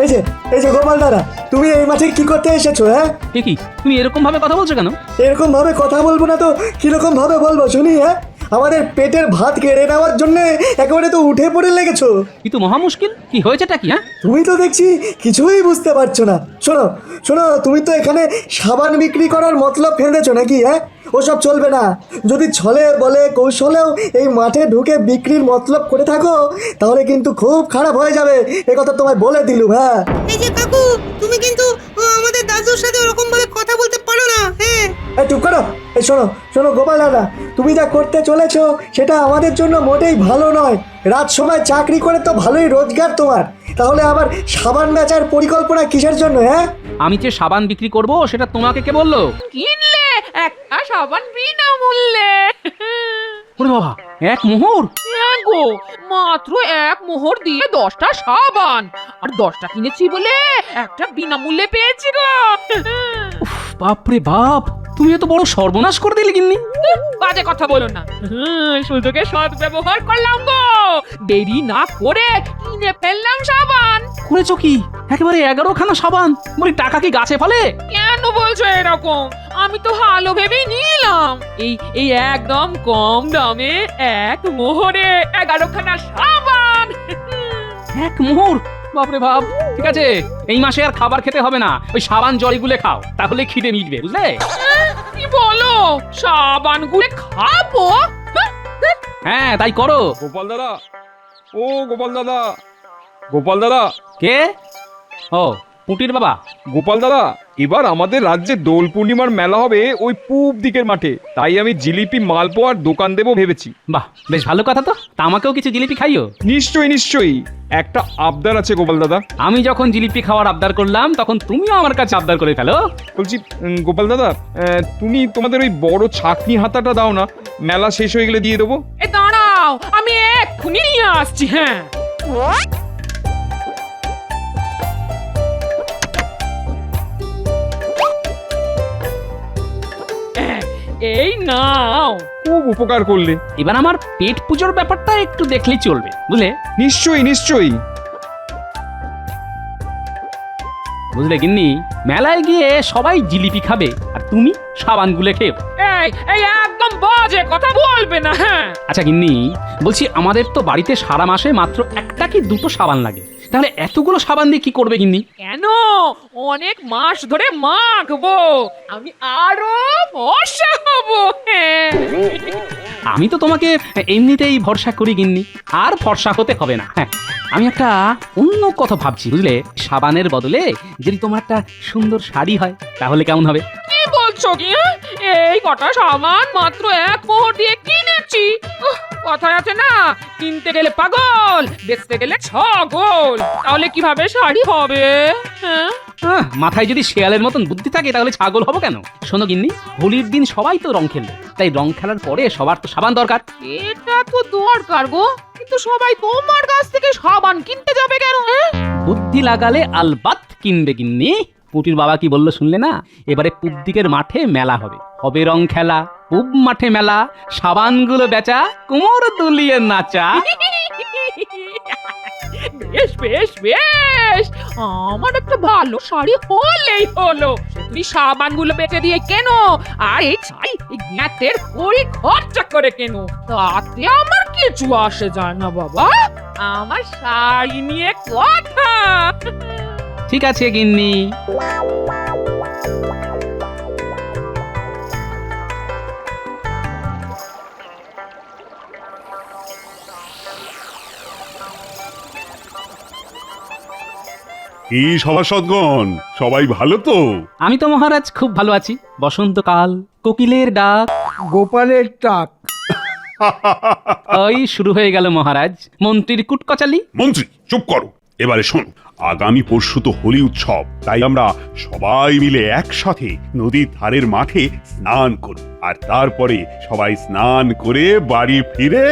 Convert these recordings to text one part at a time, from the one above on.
এই যে গোপাল দাদা, তুমি এই মাঠে কি করতে এসেছো? হ্যাঁ, কি তুমি এরকম ভাবে কথা বলছো কেন? এরকম ভাবে কথা বলবো না তো কিরকম ভাবে বলবো শুনি? হ্যাঁ, আমাদের পেটের ভাত কেড়ে নেওয়ার জন্য একেবারে তো উঠে পড়ে লেগেছো। কিন্তু মহা মুশকিল, কি হয়েছেটা কি? হ্যাঁ, তুমি তো দেখছি কিছুই বুঝতে পারছো না। শোনো শোনো, তুমি তো এখানে সাবান বিক্রি করার মতলব ফেলেছো নাকি? হ্যাঁ, ওসব চলবে না। যদি ছলে বলে কৌশলেও এই মাঠে ঢুকে বিক্রির মতলব করে থাকো, তাহলে কিন্তু খুব খারাপ হয়ে যাবে, এ কথা তোমায় বলে দিলুম। হ্যাঁ, এই যে কাকু, তুমি কিন্তু আমাদের দাদুর সাথে ওরকম ভাবে কথা বলতে পারো না। হ্যাঁ, এই চুপ করো। এই শোনো শোনো গোপাল দাদা, তুমি যা করতে চলেছো সেটা আমাদের জন্য মোটেই ভালো নয়। রাত সময় চাকরি করে তো ভালোই রোজগার তোমার, তাহলে আবার সাবান বেচার পরিকল্পনা কিসের জন্য? হ্যাঁ, আমি যে সাবান বিক্রি করব সেটা তোমাকে কে বললো? কিনলে একটা সাবান বিনামূল্যে। ওরে বাবা, এক মোহর! হ্যাঁ গো, মাত্র এক মোহর দিয়ে 10টা সাবান, আর 10টা কিনেছি বলে একটা বিনামূল্যে পেয়েছি গো। বাপরে বাপ, তুমি এত বড় সর্বনাশ করে দিলে গিন্নি। বাজে কথা বলো না, সুযোগে সৎ ব্যবহার করলাম গো। দেরি না করে কিনে ফেললাম সাবান। করেছো কি? একেবারে 11খানা সাবান! বলি টাকা কি গাছে ফলে? কেন বলছো এরকম? আমি তো ভালো ভেবেই নিলাম। এই একদম কম দামে এক মোহরে 11খানা সাবান। এক মোহর! বাপরে বাপ! ঠিক আছে, এই মাসে আর খাবার খেতে হবে না, ওই সাবান জল গুলে খাও, তাহলে খিদে মিটবে, বুঝলে? কি বলো, সাবান গুলে খাবো? হ্যাঁ, তাই করো। গোপাল দাদা, ও গোপাল দাদা, গোপাল দাদা, কে? ও, পুটির বাবা। গোপাল দাদা, এবার আমাদের রাজ্যে দোল পূর্ণিমার মেলা হবে ওই পূব দিকের মাঠে, তাই আমি জিলিপি মালপোয়ার দোকান দেবো ভেবেছি। বাহ, বেশ ভালো কথা তো। তা আমাকেও কিছু জিলিপি খাইও। নিশ্চয়ই নিশ্চয়ই, একটা আবদার আছে গোপাল দাদা। আমি যখন জিলিপি খাওয়ার আবদার করলাম, তখন তুমিও আমার কাছে আবদার করে ফেলো। বলছি গোপাল দাদা, তুমি তোমাদের ওই বড় ছাকনি হাতাটা দাও না, মেলা শেষ হয়ে গেলে দিয়ে দেবো। এ দাঁড়াও, আমি এক্ষুনি নিয়ে আসছি। হ্যাঁ, এই নাও। খুব উপকার করলে। এবার আমার পেট পুজোর ব্যাপারটা একটু দেখলেই চলবে, বুঝলে? নিশ্চয়ই নিশ্চয়ই। বুঝলে গিন্নি, মেলায় গিয়ে সবাই জিলিপি খাবে আর তুমি সাবান গুলে খেও। এই একদম বাজে কথা বলবে না। হ্যাঁ, আচ্ছা গিন্নি, বলছি আমাদের তো বাড়িতে সারা মাসে মাত্র একটা কি দুটো সাবান লাগে, তাহলে এতগুলো সাবান দিয়ে কি করবে গিন্নি? কেন? অনেক মাস ধরে মাখবো, আমি আরো ফর্সা হবো। হ্যাঁ, আমি তো তোমাকে এমনিতেই ভরসা করি গিন্নি, আর ফর্সা হতে হবে না। হ্যাঁ, আমি একটা অন্য কথা ভাবছি, বুঝলে? সাবানের বদলে যদি তোমার একটা সুন্দর শাড়ি হয়, তাহলে কেমন হবে? কি বলছো কি? এই কটা সাবান মাত্র এক মোহর দিয়ে কিনেছি। কথায় আছে না, কিনতে গেলে পাগল, বেচতে গেলে ছগল। তাহলে কিভাবে শাড়ি হবে? হ্যাঁ, মাথায় যদি শেয়ালের মতন বুদ্ধি থাকে, তাহলে ছাগল হবো কেন? শোনো গিন্নি, হোলির দিন সবাই তো রং খেলবে, তাই রং খেলার পরে সবার তো সাবান দরকার। এটা তো দরকার গো, কিন্তু সবাই তোমার কাছ থেকে সাবান কিনতে যাবে কেন? বুদ্ধি লাগালে আলবাত কিনবে গিন্নি। পুটির বাবা কি বললো শুনলে না? এবারে পূব দিকের মাঠে মেলা হবে, হবে রং খেলা, পূব মাঠে মেলা, সাবানগুলো বেচা, কোমর দুলিয়ে নাচা। বেশ বেশ বেশ, আমার একটা ভালো শাড়ি হলেই হলো। তুমি সাবানগুলো বেচে দিয়ে কেন, আর এই ছাই এই জ্ঞাতের কড়ি খরচা করে কেন, তাতে আমার কিছু আসে যায় না বাবা। আমার শাড়ি নিয়ে কথা। ঠিক আছে গিন্নি। কি সভাসদগণ, সবাই ভালো তো? আমি তো মহারাজ খুব ভালো আছি। বসন্তকাল, কোকিলের ডাক, গোপালের টাক। ওই শুরু হয়ে গেল মহারাজ মন্ত্রীর কুটকচালি। মন্ত্রী চুপ করো। এবারে শোন, আগামী পরশু তো হোলি উৎসব, তাই আমরা সবাই মিলে একসাথে নদীর ধারের মাঠে স্নান করব, আর তারপরে সবাই স্নান করে বাড়ি ফিরে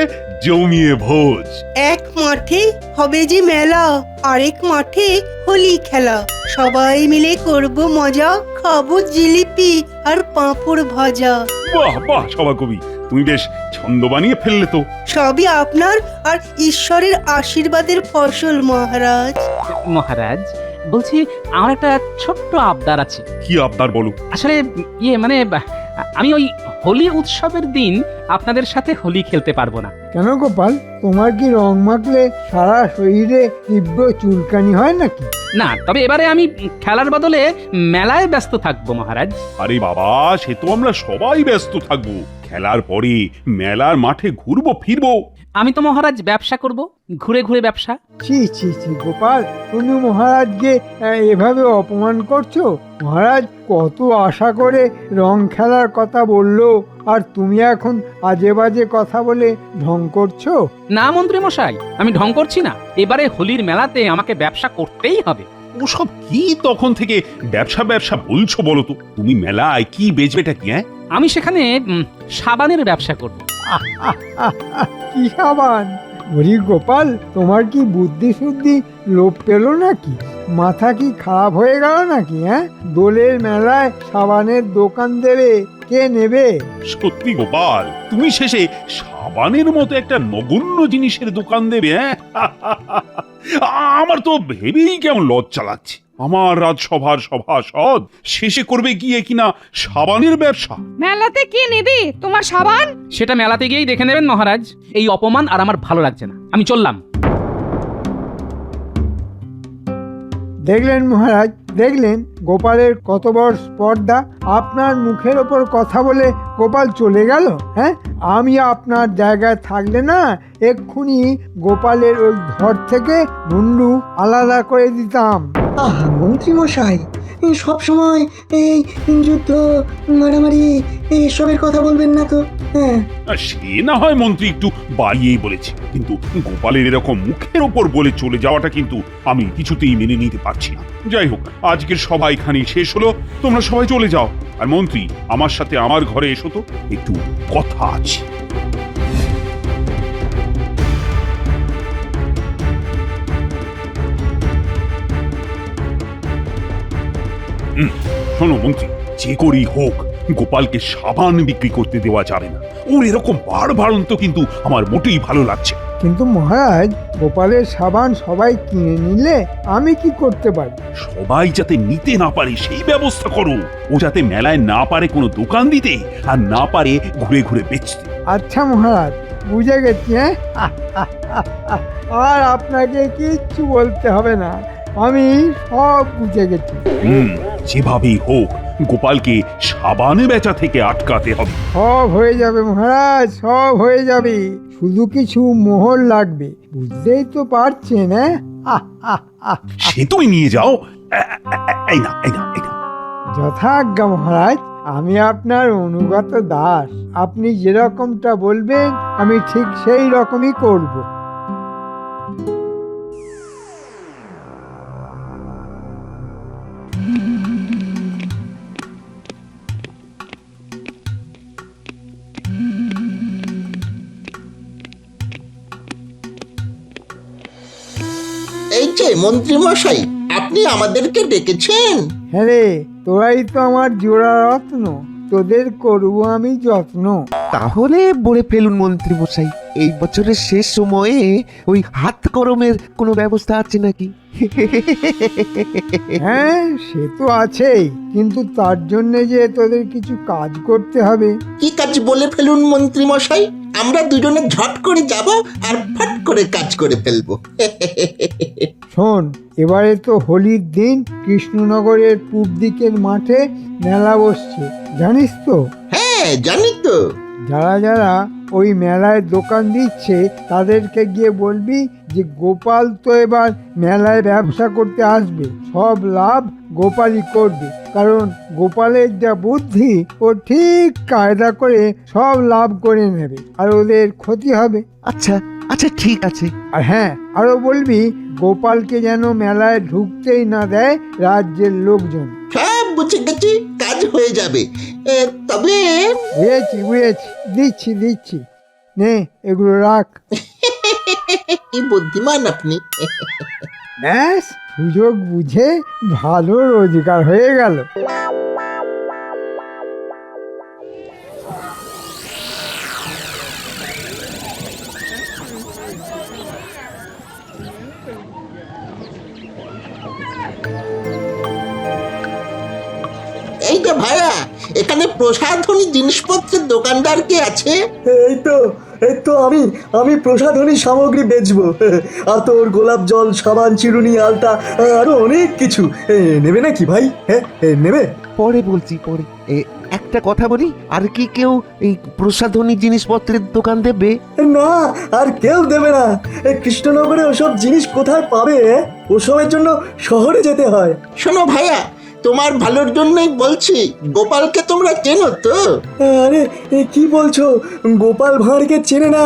জমিয়ে ভোজ। এক মাঠে হবে যে মেলা, আরেক মাঠে হোলি খেলা। সবাই মিলে করব মজা, খাবো জিলিপি আর পাঁপড় ভাজা। বাহ বাহ সভাকবি, তুমি বেশ ছন্দ বানিয়ে ফেললে তো। সবই আপনার আর ঈশ্বরের আশীর্বাদের ফসল মহারাজ। মহারাজ, বলছি আমার একটা ছোট্ট আবদার আছে। কি আবদার বলো? আসলে মানে আমি ওই হোলি উৎসবের দিন আপনাদের সাথে হোলি খেলতে পারবো না। কেন গোপাল, তোমার কি রং মাখলে সারা শরীরে তীব্র চুলকানি হয় নাকি? না, তবে এবারে আমি খেলার বদলে মেলায় ব্যস্ত থাকবো মহারাজ। আরে বাবা, সে তো আমরা সবাই ব্যস্ত থাকবো। খেলার পরে মেলার মাঠে ঘুরবো ফিরবো। আমি তো মহারাজ ব্যবসা করব, ঘুরে ঘুরে ব্যবসা। ছি ছি ছি গোপাল, তুমি মহারাজকে এভাবে অপমান করছো। মহারাজ কত আশা করে রং খেলার কথা বললো, আর তুমি এখন আজে বাজে কথা বলে ঢং করছো। না মন্ত্রী মশাই, আমি ঢং করছি না। এবারে হোলির মেলাতে আমাকে ব্যবসা করতেই হবে। ওসব কি তখন থেকে ব্যবসা ব্যবসা বলছো বলো তো? তুমি মেলায় কি বেচবেটা কি? আমি সেখানে সাবানের ব্যবসা করব। কি সাবান? ওরে গোপাল, তোমার কি বুদ্ধি শুদ্ধি লোপ পেল নাকি? মাথা কি খারাপ হয়ে গেল নাকি? দোলের মেলায় সাবানের দোকান দেবে, কে নেবে? সত্যি গোপাল, তুমি শেষে সাবানের মতো একটা নগণ্য জিনিসের দোকান দেবে? আমার তো ভেবেই কেমন লজ্জা লাগছে। আমার রাজসভার সভাসদ শেষে করবে গিয়ে কিনা সাবানের ব্যবসা। মেলাতে কি নিবি তোমার সাবান? সেটা মেলাতে গিয়েই দেখে নেবেন মহারাজ। এই অপমান আর আমার ভালো লাগছে না, আমি চললাম। দেখলেন মহারাজ, দেখলেন গোপালের কত বড় স্পর্ধা। আপনার মুখের ওপর কথা বলে গোপাল চলে গেল। আমি আপনার জায়গায় থাকলে না এক্ষুনি গোপালের ওই ঘর থেকে মুন্ডু আলাদা করে দিতাম। আহা মন্ত্রী মশাই, সব সময় এই যুদ্ধ মারামারি এসবের কথা বলবেন না তো। হ্যাঁ, সে না হয় মন্ত্রী একটু বাড়িয়েই বলেছে, কিন্তু গোপালের এরকম মুখের ওপর বলে চলে যাওয়াটা কিন্তু আমি কিছুতেই মেনে নিতে পারছি না। যাই হোক, আজকের সভা এখানেই শেষ হলো। তোমরা সবাই চলে যাও। আর মন্ত্রী, আমার সাথে আমার ঘরে এসো তো, একটু কথা আছে। শোনো মন্ত্রী, যে করেই হোক গোপালকে সাবান বিক্রি করতে দেওয়া যাবে না। ওর এরকম বাড়বাড়ন্ত কিন্তু আমার মোটেই ভালো লাগছে। কিন্তু মহারাজ, গোপালের সাবান সবাই কিনে নিলে আমি কি করতে পারি? সবাই যাতে নিতে না পারে সেই ব্যবস্থা করো। ও যাতে মেলায় না পারে কোনো দোকান দিতে, আর না পারে ঘুরে ঘুরে বেচতে। আচ্ছা মহারাজ, বুঝে গেছি। আর আপনাকে কিচ্ছু বলতে হবে না, আমি সব বুঝে গেছি। যেভাবেই হোক গোপালকে সাবানে বেচা থেকে আটকাতে হবে। সব হয়ে যাবে মহারাজ, সব হয়ে যাবে। শুধু কিছু মোহর লাগবে, বুঝতেই তো পারছেন। সে তুমি নিয়ে যাও। এই না, এই না, এই না। যথাজ্ঞা মহারাজ, আমি আপনার অনুগত দাস। আপনি যেরকমটা বলবেন আমি ঠিক সেই রকমই করব। এই যে মন্ত্রী মশাই, আপনি আমাদেরকে ডেকেছেন? হ্যাঁ রে, তোরাই তো আমার জোড়া রত্ন, তোদের করব আমি যত্ন। তাহলে বলে ফেলুন মন্ত্রী মশাই, এই বছরের শেষ সময়ে ওই হাত গরমের কোনো ব্যবস্থা আছে নাকি? হ্যাঁ, সে তো আছেই, কিন্তু তার জন্য যে তোদের কিছু কাজ করতে হবে। কি কাজ বলে ফেলুন মন্ত্রী মশাই, আমরা দুজনে ঝট করে যাব আর ফট করে কাজ করে ফেলবো। শোন, এবারে তো হোলির দিন কৃষ্ণনগরের পূব দিকের মাঠে মেলা বসছে, জানিস তো? হ্যাঁ জানি তো। যারা যারা ওই মেলায় দোকান দিচ্ছে তাদেরকে গিয়ে বলবি যে গোপাল তো এবার মেলায় ব্যবসা করতে আসবে, সব লাভ গোপালই করবে। কারণ গোপালের যা বুদ্ধি, ও ঠিক কায়দা করে সব লাভ করে নেবে, আর ওদের ক্ষতি হবে। আচ্ছা আচ্ছা, ঠিক আছে। আর হ্যাঁ, আরো বলবি গোপালকে যেন মেলায় ঢুকতেই না দেয় রাজ্যের লোকজন। সব বুঝে গেছি, কাজ হয়ে যাবে। তবে বুঝেছি, দিচ্ছি। নে, এগুলো রাখ। কি বুদ্ধিমান আপনি। ব্যাস, সুযোগ বুঝে ভালো রোজগার হয়ে গেল। ভাইয়া, এখানে প্রসাধনী জিনিসপত্রের দোকানদার কে আছে? এই তো আমি প্রসাধনী সামগ্রী বেচবো। আতর, গোলাপ জল, সাবান, চিরুনি, আলতা, আরো অনেক কিছু। নেবে নাকি ভাই? হ্যাঁ, নেবে? পরে বলছি পরে। একটা কথা বলি, আর কি কেউ এই প্রসাধনী জিনিসপত্রের দোকান দেবে? না, আর কেউ দেবে না। কৃষ্ণনগরে ওসব জিনিস কোথায় পাবে? ওসবের জন্য শহরে যেতে হয়। শোনো ভাইয়া, তোমার ভালোর জন্যই বলছি, গোপালকে তোমরা চেনো তো? আরে কি বলছো? গোপাল ভাঁড়কে চেনে না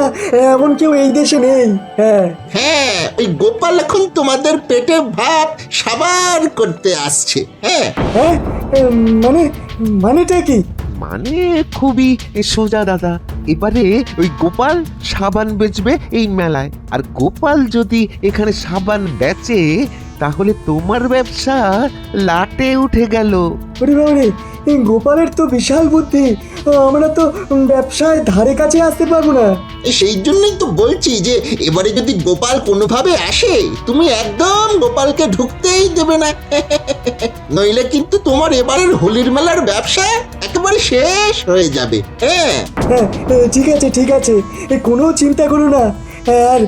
এমন কেউ এই দেশে নেই। হ্যাঁ হ্যাঁ, ওই গোপাল এখন তোমাদের পেটে ভাত সাবান করতে আসছে। হ্যাঁ, হ্যাঁ, মানেটা কি? মানে খুবই সোজা দাদা। এবারে ওই গোপাল সাবান বেচবে এই মেলায়, আর গোপাল যদি এখানে সাবান বেচে তাহলে তোমার ব্যবসা লাটে উঠে গেল। ওরে বাবারে, এই গোপালের তো বিশাল বুদ্ধি। আমরা তো ব্যবসায় ধারে কাছে আসতে পারবো না। সেই জন্যই তো বলছি যে এবারে যদি গোপাল কোনোভাবে আসে, তুমি একদম গোপালকে ঢুকতেই দেবে না। নইলে কিন্তু তোমার এবারের হোলির মেলার ব্যবসা একেবারে শেষ হয়ে যাবে। হ্যাঁ, হ্যাঁ, ঠিক আছে, কোনো চিন্তা করো না। আর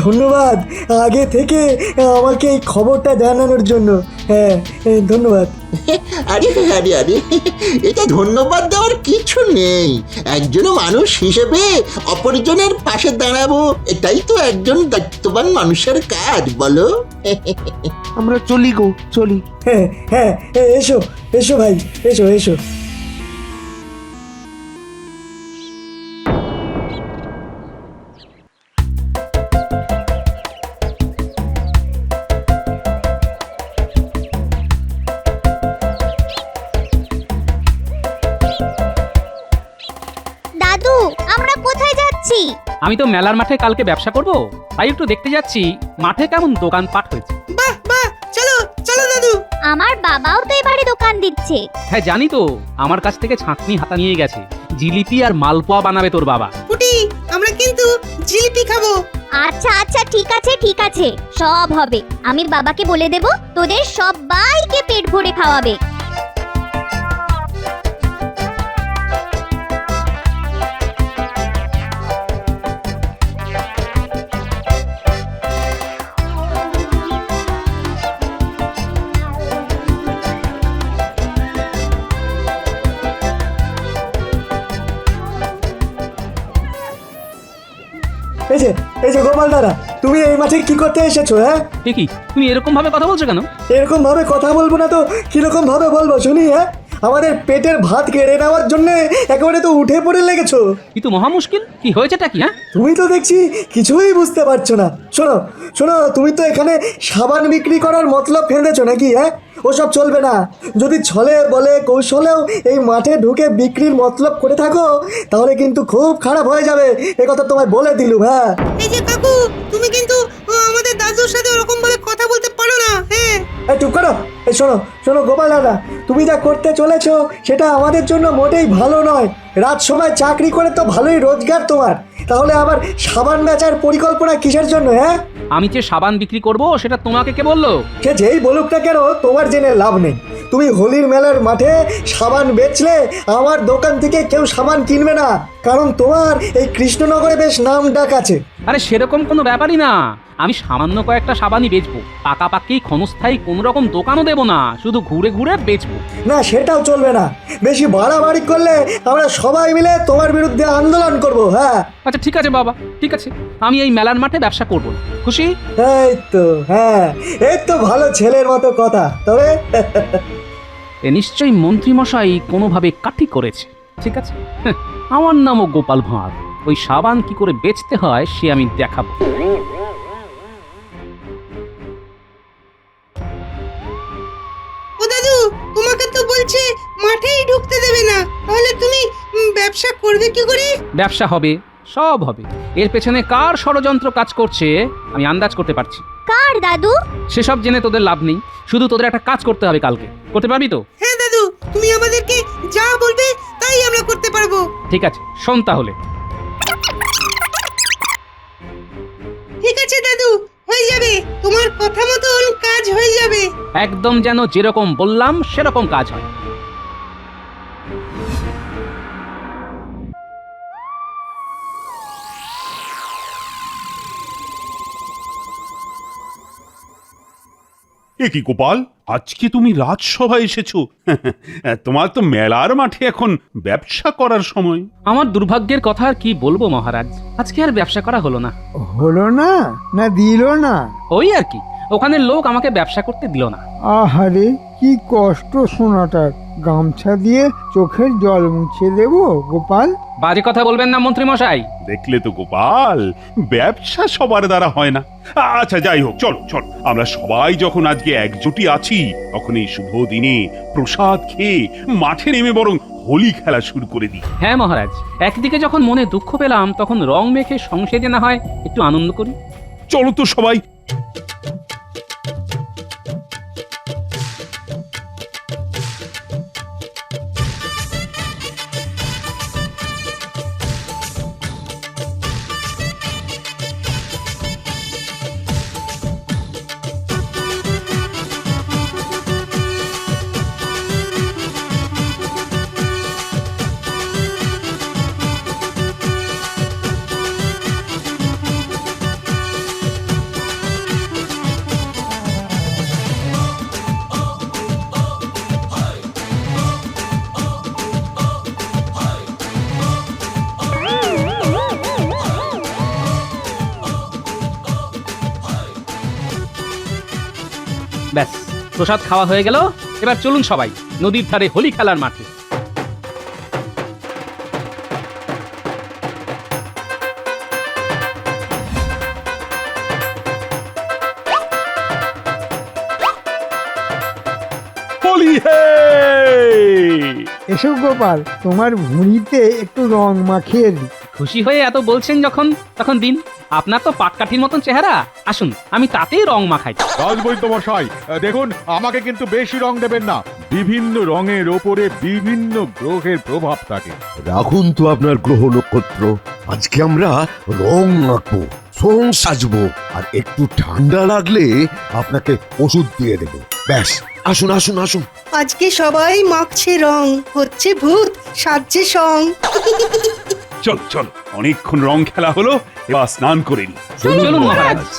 ধন্যবাদ আগে থেকে আমাকে এই খবরটা জানানোর জন্য। হ্যাঁ, ধন্যবাদ। আরে আরে আরে, এটা ধন্যবাদ দেওয়ার কিছু নেই। একজন মানুষ হিসেবে অপরজনের পাশে দাঁড়াবো, এটাই তো একজন দায়িত্ববান মানুষের কাজ, বলো? আমরা চলি গো, চলি। হ্যাঁ, হ্যাঁ, এসো ভাই, এসো। দাদু, আমরা কোথায় যাচ্ছি? আমি তো মেলার মাঠে কালকে ব্যবসা করব, তাই একটু দেখতে যাচ্ছি মাঠে কেমন দোকানপাট হয়েছে। বাহ বাহ, চলো চলো দাদু। আমার বাবাও তো এবারে দোকান দিচ্ছে। হ্যাঁ জানি তো, আমার কাছ থেকে ছাঁকনি হাতা নিয়ে গেছে। জিলিপি আর মালপোয়া বানাবে তোর বাবা। পুটি, আমরা কিন্তু জিলিপি খাবো। আচ্ছা আচ্ছা, ঠিক আছে, সব হবে। আমি বাবাকে বলে দেব, তোদের সবাইকে পেট ভরে খাওয়াবে। এই যে গোপাল দাদা, তুমি এই মাঠে কি করতে এসেছো? হ্যাঁ, ঠিকই, তুমি এরকম ভাবে কথা বলছো কেন? এরকম ভাবে কথা বলবো না তো কিরকম ভাবে বলবো শুনি? হ্যাঁ, আমাদের পেটের ভাত কেড়ে নেওয়ার জন্য একেবারে তো উঠে পড়ে লেগেছো। কিন্তু মহা মুশকিল, কি হয়েছেটা কি? হ্যাঁ, তুমি তো দেখছি কিছুই বুঝতে পারছো না। শোনো, তুমি তো এখানে সাবান বিক্রি করার মতলব ফেলেছো নাকি? হ্যাঁ, ওসব চলবে না। যদি ছলে বলে কৌশলেও এই মাঠে ঢুকে বিক্রির মতলব করে থাকো, তাহলে কিন্তু খুব খারাপ হয়ে যাবে। এ কথা তোমায় বলে দিলুম। হ্যাঁ, এই যে কাকু, তুমি কিন্তু আমাদের দাদুর সাথে ওরকম ভাবে কথা বলতে পারো না। হ্যাঁ, এই চুপ করো। এই শোনো গোপাল দাদা, তুমি যা করতে চলেছো সেটা আমাদের জন্য মোটেই ভালো নয়। রাত সময় চাকরি করে তো ভালোই রোজগার তোমার, তাহলে আবার সাবান বেচার পরিকল্পনা কিসের জন্য? হ্যাঁ, আমি যে সাবান বিক্রি করব সেটা তোমাকে কে বললো? সে যেই বলুক না কেন, তোমার জেনে লাভ নেই। তুমি হোলির মেলার মাঠে সাবান বেচলে আমার দোকান থেকে কেউ সাবান কিনবে না, কারণ তোমার এই কৃষ্ণনগরে বেশ নাম ডাক আছে। আরে সেরকম কোনো ব্যাপারই না, আমি সামান্য কয়েকটা সাবানই বেচবো। পাকাপাকি ক্ষণস্থায়ী কোন রকম দোকানও দেবো না, শুধু ঘুরে ঘুরে বেচবো। না, সেটাও চলবে না। বেশি বাড়াবাড়ি করলে আমরা সবাই মিলে তোমার বিরুদ্ধে আন্দোলন করব। হ্যাঁ, আচ্ছা ঠিক আছে বাবা, ঠিক আছে, আমি এই মেলার মাঠে ব্যবসা করবো। খুশি? হ্যাঁ, এই তো ভালো ছেলের মতো কথা। তবে এ নিশ্চয়ই মন্ত্রীমশাই কোনোভাবে কাঠি করেছে। ঠিক আছে, আমার নামও গোপাল ভাঁড়। ওই সাবান কি করে বেচতে হয় সে আমি দেখাবো। ও দাদু, তোমাকে তো বলছে মাঠেই ঢুকতে দেবে না, তাহলে তুমি ব্যবসা করবে কি করে? ব্যবসা হবে, সব হবে। এর পেছনে কার ষড়যন্ত্র কাজ করছে আমি আন্দাজ করতে পারছি। কার দাদু? সেসব জেনে তোদের লাভ নেই, শুধু তোদের একটা কাজ করতে হবে কালকে। করতে পারবি তো? হ্যাঁ দাদু, তুমি আমাদেরকে যা বলবে তাই আমরা করতে পারবো। ঠিক আছে, শোন তাহলে। ঠিক আছে দাদু, হয়ে যাবে। তোমার কথা মতন কাজ হয়ে যাবে। একদম যেন যেরকম বললাম সেরকম কাজ হয়। এ কি গোপাল, আজকে তুমি রাজসভায় এসেছো? তোমার তো মেলার মাঠে এখন ব্যবসা করার সময়। আমার দুর্ভাগ্যের কথা আর কি বলবো মহারাজ, আজকে আর ব্যবসা করা হলো না। হলো না না দিল না? ওই আর কি, ওখানের লোক আমাকে ব্যবসা করতে দিল না। আহারে কি কষ্ট শোনাটার। গামছা দিয়ে চোখের জল মুছে দেবো গোপাল? বাজে কথা বলবেন না মন্ত্রী মশাই। দেখলে তো গোপাল, ব্যবসা সবার দ্বারা হয় না। আচ্ছা যাই হোক, চলো চলো, আমরা সবাই যখন আজকে একজোটি আছি, তখন এই শুভ দিনে প্রসাদ খেয়ে মাঠে নেমে বরং হোলি খেলা শুরু করে দিই। হ্যাঁ মহারাজ, একদিকে যখন মনে দুঃখ পেলাম, তখন রং মেখে সংসেজে না হয় একটু আনন্দ করি। চলো তো সবাই। ব্যাস, প্রসাদ খাওয়া হয়ে গেল। এবার চলুন সবাই নদীর ধারে হোলি খেলার মাঠে। হোলি হে! এসো গোপাল, তোমার ভুঁড়িতে একটু রং মাখিয়ে দিই। খুশি হয়ে এত বলছেন যখন, তখন দিন। আপনার তো পাটকাঠির মতন চেহারা, আসুন আমি তাতেই রং মাখাই। রাজবৈদ্য মশাই, দেখুন আমাকে কিন্তু বেশি রং দেবেন না। বিভিন্ন রঙের ওপরে বিভিন্ন গ্রহের প্রভাব থাকে। রাখুন তো আপনার গ্রহ নক্ষত্র। আজকে আমরা রং আঁকবো, রং সাজবো, আর একটু ঠান্ডা লাগলে আপনাকে ওষুধ দিয়ে দেবো। ব্যাস, আসুন আসুন আসুন। আজকে সবাই মাখছে রং, হচ্ছে ভূত, সাজছে সং। চল চল, অনেকক্ষণ রং খেলা হলো, এবার স্নান করে নি। চলুন মহারাজ।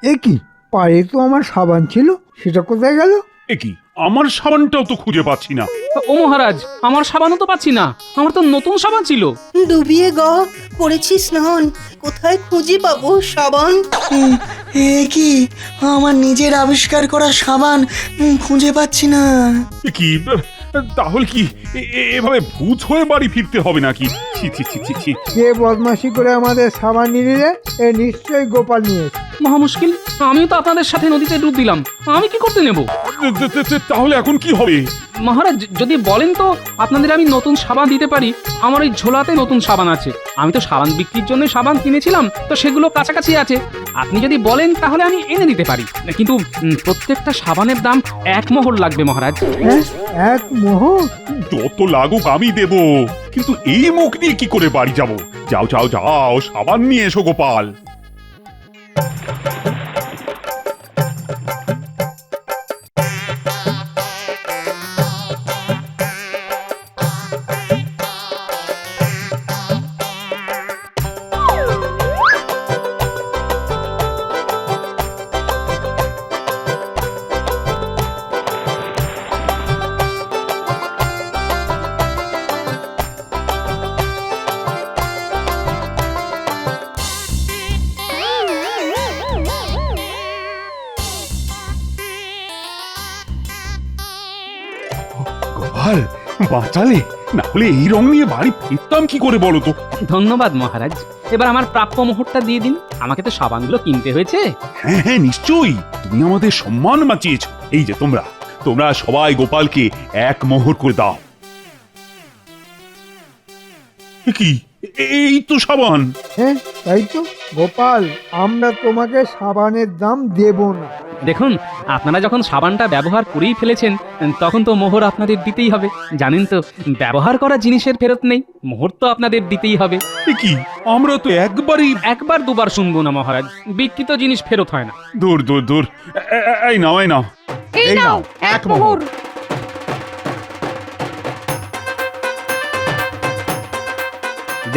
এ কি, পায়ে তো আমার সাবান ছিল, সেটা কোথায় গেল? এ কি, আমার সাবানটাও তো খুঁজে পাচ্ছি না। ও মহারাজ, আমার সাবানও তো পাচ্ছি না। আমার তো নতুন সাবান ছিল। ডুবিয়ে গ করেছি স্নান, কোথায় খুঁজে পাবো সাবান? এ কি, আমার নিজের আবিষ্কার করা সাবান খুঁজে পাচ্ছি না। এ কি, তাহলে কি এভাবে ভূত হয়ে বাড়ি ফিরতে হবে নাকি? ছি ছি ছি ছি ছি। কে বদমাশি করে আমাদের সাবান নিয়ে নিলে? এ নিশ্চয়ই গোপাল নিয়েছে। মহা মুশকিল, আমিও তো আপনাদের সাথে নদীতে ডুব দিলাম, আমি কি করতে নেব? তাহলে এখন কি হবে? মহারাজ যদি বলেন তো আপনাদের আমি নতুন সাবান দিতে পারি। আমার ওই ঝোলাতে নতুন সাবান আছে। আমি তো সাবান বিক্রির জন্য সাবান কিনেছিলাম, তো সেগুলো কাছাকাছি আছে। আপনি যদি বলেন তাহলে আমি এনে দিতে পারি, কিন্তু প্রত্যেকটা সাবানের দাম 1 মোহর লাগবে মহারাজ। হ্যাঁ, 1 মোহর? যত লাগুক আমি দেব, কিন্তু এই মুখ নিয়ে কি করে বাড়ি যাব? যাও যাও যাও, সাবান নিয়ে এসো গোপাল। গোপাল, বাঁচালে, না হলে এই রং নিয়ে বাড়ি ফিরতাম কি করে বলো তো? ধন্যবাদ মহারাজ, এবার আমার প্রাপ্য মোহরটা দিয়ে দিন। আমাকে তো সাবানগুলো কিনতে হয়েছে। হ্যাঁ হ্যাঁ নিশ্চয়ই, তুমি আমাদের সম্মান বাঁচিয়েছ। এই যে তোমরা তোমরা সবাই গোপালকে 1 মোহর করে দাও। এ কি, এই তো সাবান। হ্যাঁ তাই তো গোপাল, আমরা তোমাকে সাবানের দাম দেব না। দেখুন, আপনারা যখন সাবানটা ব্যবহার করেই ফেলেছেন, তখন তো মোহর আপনাদের দিতেই হবে। জানেন তো, ব্যবহার করা জিনিসের ফেরত নেই, মোহর তো আপনাদের দিতেই হবে। এ কি, আমরা তো একবারই। একবার দুবার শুনবো না মহারাজ, বিকৃত জিনিস ফেরত হয় না। দূর দূর দূর, এই নাও এই নাও। এই নাও এক মোহর।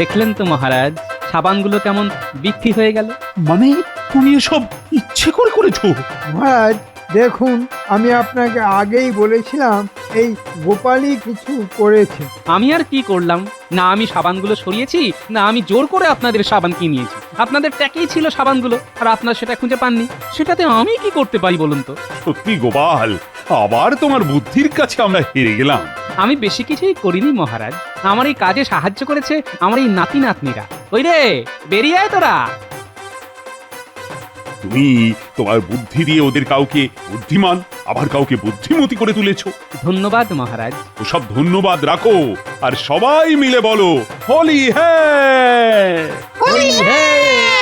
দেখলেন তো মহারাজ, সাবানগুলো কেমন বিক্রি হয়ে গেল। মানে তুমি এসব ইচ্ছে করে করেছো? মহারাজ দেখুন, আমি আপনাকে আগেই বলেছিলাম এই গোপালই কিছু করেছে। আমি আর কি করলাম? না আমি সাবানগুলো সরিয়েছি, না আমি জোর করে আপনাদের সাবান কিনিয়েছি। আপনাদের ট্যাকেই ছিল সাবানগুলো, আর আপনারা সেটা খুঁজে পাননি। সেটাতে আমি কি করতে পারি বলুন তো? সত্যি গোপাল, আবার তোমার বুদ্ধির কাছে আমরা হেরে গেলাম। আমি বেশি কিছুই করিনি মহারাজ, আমার এই কাজে সাহায্য করেছে আমার এই নাতি নাতনিরা। ওই রে, বেরিয়ে আয় তোরা। তুমি তোমার বুদ্ধি দিয়ে ওদের কাউকে বুদ্ধিমান, আবার কাউকে বুদ্ধিমতী করে তুলেছো। ধন্যবাদ মহারাজ। ওসব ধন্যবাদ রাখো, আর সবাই মিলে বলো হোলি হ্যায়। হোলি হ্যায়!